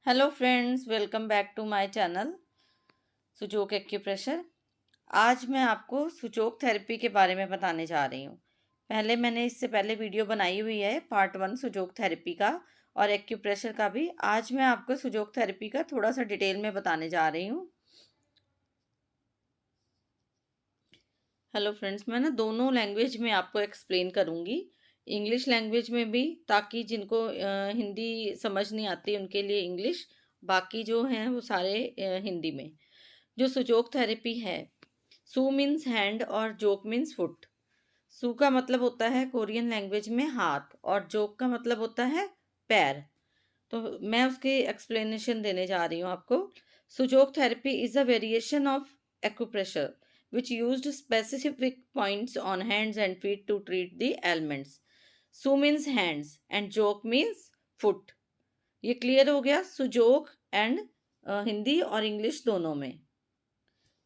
Hello friends, welcome back to my channel Sujok acupressure. आज मैं आपको सुजोक थेरेपी के बारे में बताने जा रही हूँ। मैंने इससे पहले वीडियो बनाई हुई है पार्ट 1 सुजोक थेरेपी का और एक्यूप्रेशर का भी। आज मैं आपको सुजोक थेरेपी का थोड़ा सा डिटेल में बताने जा रही हूँ। हेलो फ्रेंड्स, मैं दोनों लैंग्वेज में आपको एक्सप्लेन करूँगी, इंग्लिश लैंग्वेज में भी, ताकि जिनको हिंदी समझ नहीं आती उनके लिए इंग्लिश, बाकी जो हैं वो सारे हिंदी में। जो सुजोक थेरेपी है, सू मीन्स हैंड और जोक मीन्स फुट। सू का मतलब होता है कोरियन लैंग्वेज में हाथ और जोक का मतलब होता है पैर। तो मैं उसके एक्सप्लेनेशन देने जा रही हूँ आपको। Sujok therapy is a variation of acupressure which used specific points on hands and feet to treat the ailments. Su means hands and jok means foot. ये क्लियर हो गया सुजोक एंड हिंदी और इंग्लिश दोनों में।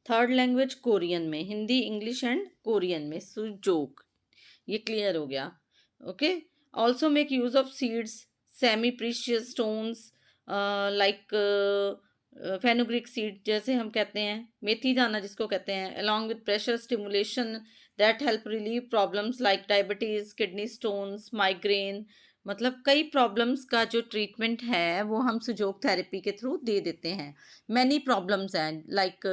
थर्ड लैंग्वेज कोरियन में, Hindi English and Korean में Sujok, ये clear हो गया। Okay. Also make use of seeds, semi precious stones like fenugreek seed, जैसे हम कहते हैं मेथी दाना जिसको कहते हैं, along with pressure stimulation that help relieve problems like diabetes, kidney stones, migraine. मतलब कई प्रॉब्लम्स का जो ट्रीटमेंट है वो हम सुजोक थेरेपी के थ्रू दे देते हैं। मैनी प्रॉब्लम्स हैं लाइक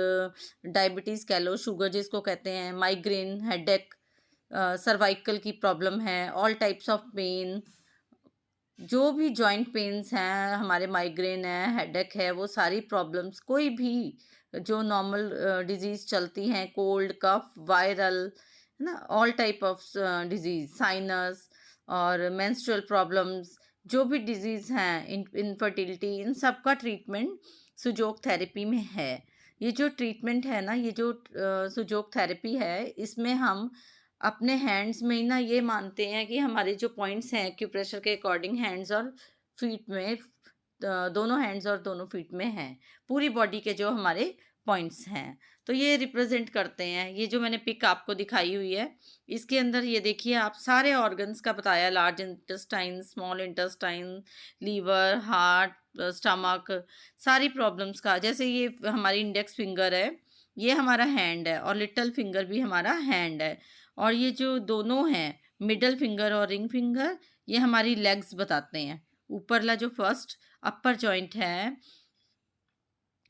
डायबिटीज़ कह लो, शुगर जिसको कहते हैं, माइग्रेन, हेडेक, सर्वाइकल की प्रॉब्लम है, ऑल टाइप्स ऑफ पेन, जो भी जॉइंट पेन्स हैं हमारे, माइग्रेन है, हेडेक है, वो सारी प्रॉब्लम्स, कोई भी जो नॉर्मल डिजीज़ चलती हैं, कोल्ड, कफ, वायरल, है ना, all type of disease, sinus और मेंस्ट्रुअल प्रॉब्लम्स, जो भी डिजीज़ हैं, इनफर्टिलिटी, इन सब का ट्रीटमेंट सुजोक थेरेपी में है। ये जो ट्रीटमेंट है ना, ये जो सुजोक थेरेपी है, इसमें हम अपने हैंड्स में ही ना ये मानते हैं कि हमारे जो पॉइंट्स हैं एक्यूप्रेशर के अकॉर्डिंग हैंड्स और फीट में, दोनों हैंड्स और दोनों फीट में हैं, पूरी बॉडी के जो हमारे पॉइंट्स हैं, तो ये रिप्रेजेंट करते हैं। ये जो मैंने पिक आपको दिखाई हुई है, इसके अंदर ये देखिए आप सारे ऑर्गन्स का बताया, large intestine, small intestine, liver, heart, stomach, सारी प्रॉब्लम्स का। जैसे ये हमारी इंडेक्स फिंगर है, ये हमारा हैंड है, और लिटिल फिंगर भी हमारा हैंड है, और ये जो दोनों हैं मिडल फिंगर और रिंग फिंगर, ये हमारी लेग्स बताते हैं। ऊपरला जो फर्स्ट अपर जॉइंट है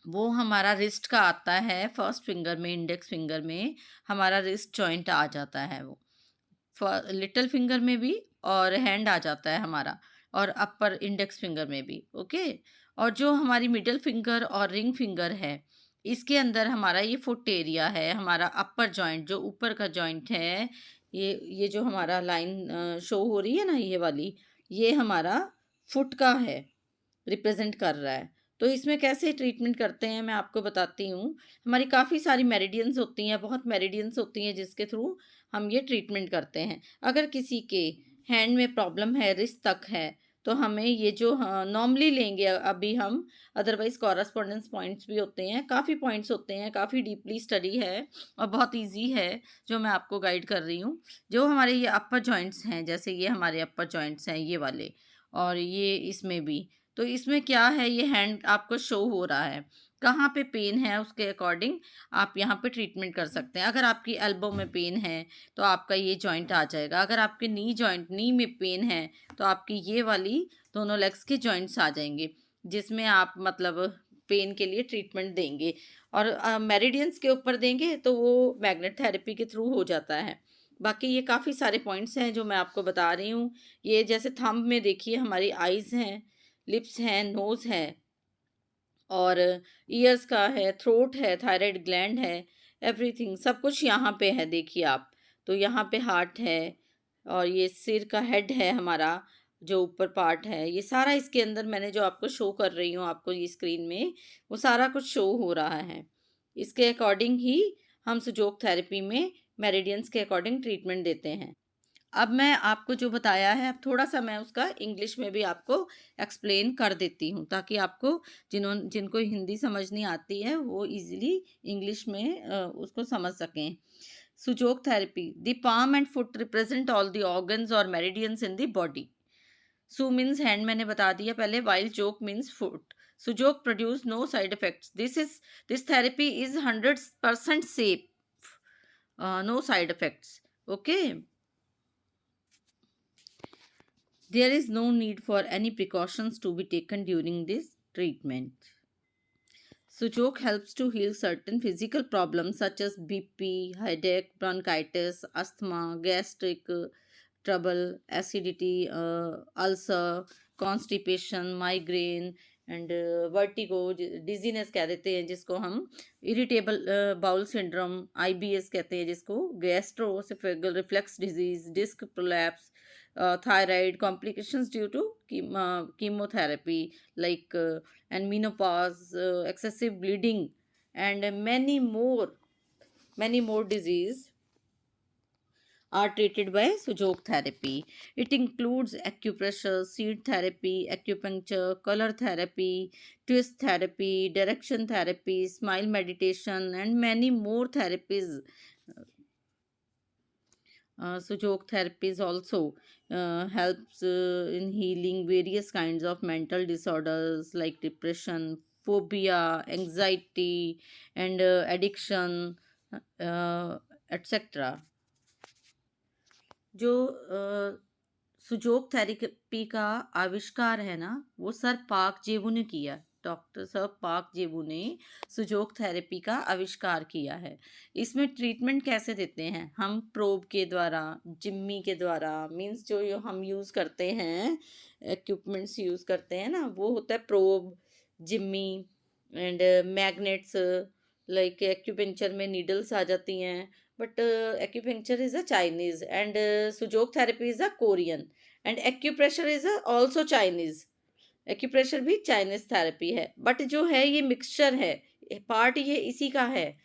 वो हमारा रिस्ट का आता है, फर्स्ट फिंगर में, इंडेक्स फिंगर में हमारा रिस्ट जॉइंट आ जाता है, वो लिटिल फिंगर में भी, और हैंड आ जाता है हमारा, और अपर इंडेक्स फिंगर में भी। ओके। और जो हमारी मिडल फिंगर और रिंग फिंगर है, इसके अंदर हमारा ये फुट एरिया है, हमारा अपर जॉइंट, जो ऊपर का जॉइंट है, ये जो हमारा लाइन शो हो रही है ना, ये वाली, ये हमारा फुट का है, रिप्रेजेंट कर रहा है। तो इसमें कैसे ट्रीटमेंट करते हैं मैं आपको बताती हूँ। हमारी काफ़ी सारी मेरिडियंस होती हैं, बहुत मेरिडियंस होती हैं जिसके थ्रू हम ये ट्रीटमेंट करते हैं। अगर किसी के हैंड में प्रॉब्लम है, रिस्ट तक है, तो हमें ये जो नॉर्मली लेंगे अभी हम, अदरवाइज कॉरस्पॉन्डेंस पॉइंट्स भी होते हैं, काफ़ी पॉइंट्स होते हैं, काफ़ी डीपली स्टडी है और बहुत ईजी है जो मैं आपको गाइड कर रही हूँ। जो हमारे ये अपर जॉइंट्स हैं, जैसे ये हमारे अपर जॉइंट्स हैं ये वाले, और ये इसमें भी, तो इसमें क्या है, ये हैंड आपको शो हो रहा है, कहाँ पे पेन है उसके अकॉर्डिंग आप यहाँ पे ट्रीटमेंट कर सकते हैं। अगर आपकी एल्बो में पेन है तो आपका ये जॉइंट आ जाएगा, अगर आपके नी में पेन है तो आपकी ये वाली दोनों लेग्स के जॉइंट्स आ जाएंगे, जिसमें आप मतलब पेन के लिए ट्रीटमेंट देंगे। और मेरिडियंस के ऊपर देंगे तो वो मैग्नेट थेरेपी के थ्रू हो जाता है। बाकी ये काफ़ी सारे पॉइंट्स हैं जो मैं आपको बता रही हूँ। ये जैसे थंब में देखिए हमारी आइज़ हैं, लिप्स हैं, नोज़ है, और ईयर्स का है, थ्रोट है, थायराइड ग्लैंड है, एवरीथिंग सब कुछ यहाँ पे है, देखिए आप। तो यहाँ पे हार्ट है, और ये सिर का हेड है हमारा, जो ऊपर पार्ट है, ये सारा इसके अंदर मैंने जो आपको शो कर रही हूँ आपको ये स्क्रीन में, वो सारा कुछ शो हो रहा है। इसके अकॉर्डिंग ही हम सुजोक थेरेपी में मेरिडियंस के अकॉर्डिंग ट्रीटमेंट देते हैं। अब मैं आपको जो बताया है, अब थोड़ा सा मैं उसका इंग्लिश में भी आपको एक्सप्लेन कर देती हूँ, ताकि आपको जिनको हिंदी समझ नहीं आती है वो इजीली इंग्लिश में उसको समझ सकें। Sujok therapy, the palm and foot represent all the organs और meridians in the body. Su means hand मैंने बता दिया पहले, while jok means foot. Sujok produce no side effects. This therapy is 100% safe. No side effects. Okay. There is no need for any precautions to be taken during this treatment. Sujok helps to heal certain physical problems such as BP, headache, bronchitis, asthma, gastric trouble, acidity, ulcer, constipation, migraine and vertigo, dizziness कह देते हैं जिसको हम, irritable bowel syndrome, IBS कहते हैं जिसको, gastroesophageal reflux disease, disc prolapse, thyroid complications due to chemotherapy like and menopause, excessive bleeding and many more disease are treated by Sujok therapy. It includes acupressure, seed therapy, acupuncture, color therapy, twist therapy, direction therapy, smile meditation, and many more therapies. Sujok therapies also helps in healing various kinds of mental disorders like depression, phobia, anxiety, and addiction, etc. जो सुजोग therapy का आविष्कार है ना, वो sir पाक जेबू ने किया। डॉक्टर सर पाक जेबू ने सुजोग थेरेपी का आविष्कार किया है। इसमें ट्रीटमेंट कैसे देते हैं हम? प्रोब के द्वारा, जिम्मी के द्वारा, मीन्स जो हम यूज़ करते हैं, इक्विपमेंट्स यूज़ करते हैं ना, वो होता है probe, Jimmy and magnets. Like acupuncture में नीडल्स आ जाती हैं, but acupuncture is a Chinese and Sujok therapy is a Korean and acupressure is a also Chinese. acupressure भी चाइनीज थेरेपी है, बट जो है ये मिक्सचर है, पार्ट ये इसी का है।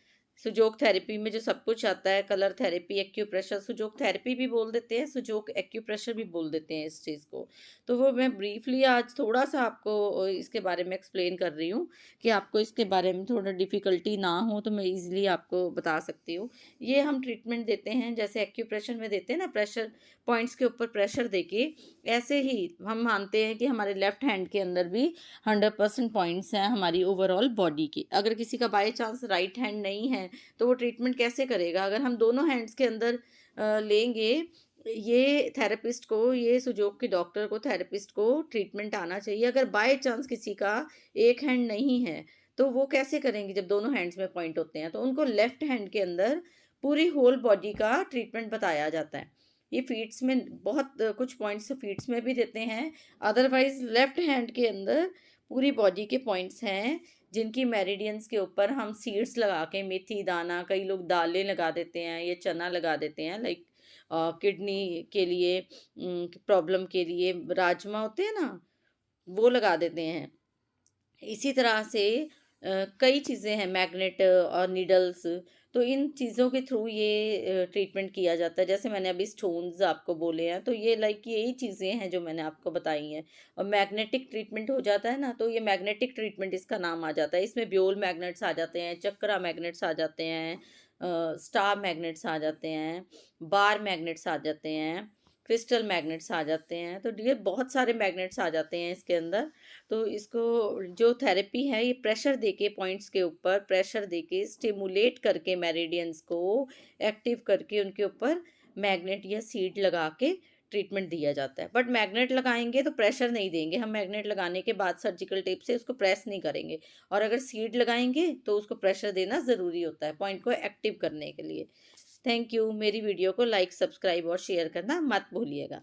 सुजोक थेरेपी में जो सब कुछ आता है, colour therapy, acupressure, Sujok therapy भी बोल देते हैं, सुजोक एक्यूप्रेशर भी बोल देते हैं इस चीज़ को। तो वो मैं ब्रीफली आज थोड़ा सा आपको इसके बारे में एक्सप्लेन कर रही हूँ कि आपको इसके बारे में थोड़ा डिफ़िकल्टी ना हो, तो मैं ईज़िली आपको बता सकती हूँ। ये हम ट्रीटमेंट देते हैं जैसे एक्यूप्रेशर में देते हैं ना, प्रेशर पॉइंट्स के ऊपर प्रेशर देके, ऐसे ही हम मानते हैं कि हमारे लेफ्ट हैंड के अंदर भी 100% पॉइंट्स हैं हमारी ओवरऑल बॉडी के। अगर किसी का बाय चांस राइट हैंड नहीं है तो वो ट्रीटमेंट कैसे करेगा? अगर हम दोनों हैंड्स के अंदर लेंगे, ये थेरेपिस्ट को, ये सुजोग के डॉक्टर को, थेरेपिस्ट को ट्रीटमेंट आना चाहिए। अगर बाय चांस किसी का एक हैंड नहीं है तो वो कैसे करेंगे? जब दोनों हैंड्स में पॉइंट होते हैं तो उनको लेफ्ट हैंड के अंदर पूरी होल बॉडी का ट्रीटमेंट बताया जाता है। ये फीट्स में बहुत कुछ पॉइंट्स फीट्स में भी देते हैं, अदरवाइज लेफ्ट हैंड के अंदर पूरी बॉडी के पॉइंट्स हैं जिनकी मेरिडियंस के ऊपर हम सीड्स लगा के, मेथी दाना, कई लोग दालें लगा देते हैं, ये चना लगा देते हैं, लाइक किडनी के लिए प्रॉब्लम के लिए राजमा होते हैं ना, वो लगा देते हैं। इसी तरह से कई चीज़ें हैं, मैग्नेट और नीडल्स, तो इन चीज़ों के थ्रू ये ट्रीटमेंट किया जाता है। जैसे मैंने अभी स्टोन्स आपको बोले हैं, तो ये लाइक यही चीज़ें हैं जो मैंने आपको बताई हैं। और मैग्नेटिक ट्रीटमेंट हो जाता है ना, तो ये मैग्नेटिक ट्रीटमेंट इसका नाम आ जाता है। इसमें ब्योल मैग्नेट्स आ जाते हैं, चक्रा मैग्नेट्स आ जाते हैं, स्टार मैग्नेट्स आ जाते हैं, बार मैग्नेट्स आ जाते हैं, क्रिस्टल मैग्नेट्स आ जाते हैं। तो ये बहुत सारे मैग्नेट्स आ जाते हैं इसके अंदर। तो इसको जो थेरेपी है, ये प्रेशर देके, पॉइंट्स के ऊपर प्रेशर देके, स्टिमुलेट करके, मेरिडियंस को एक्टिव करके उनके ऊपर मैग्नेट या सीड लगा के ट्रीटमेंट दिया जाता है। बट मैग्नेट लगाएंगे तो प्रेशर नहीं देंगे हम, मैग्नेट लगाने के बाद सर्जिकल टेप से उसको प्रेस नहीं करेंगे। और अगर सीड लगाएंगे तो उसको प्रेशर देना ज़रूरी होता है पॉइंट को एक्टिव करने के लिए। Thank you. मेरी वीडियो को लाइक, सब्सक्राइब और शेयर करना मत भूलिएगा।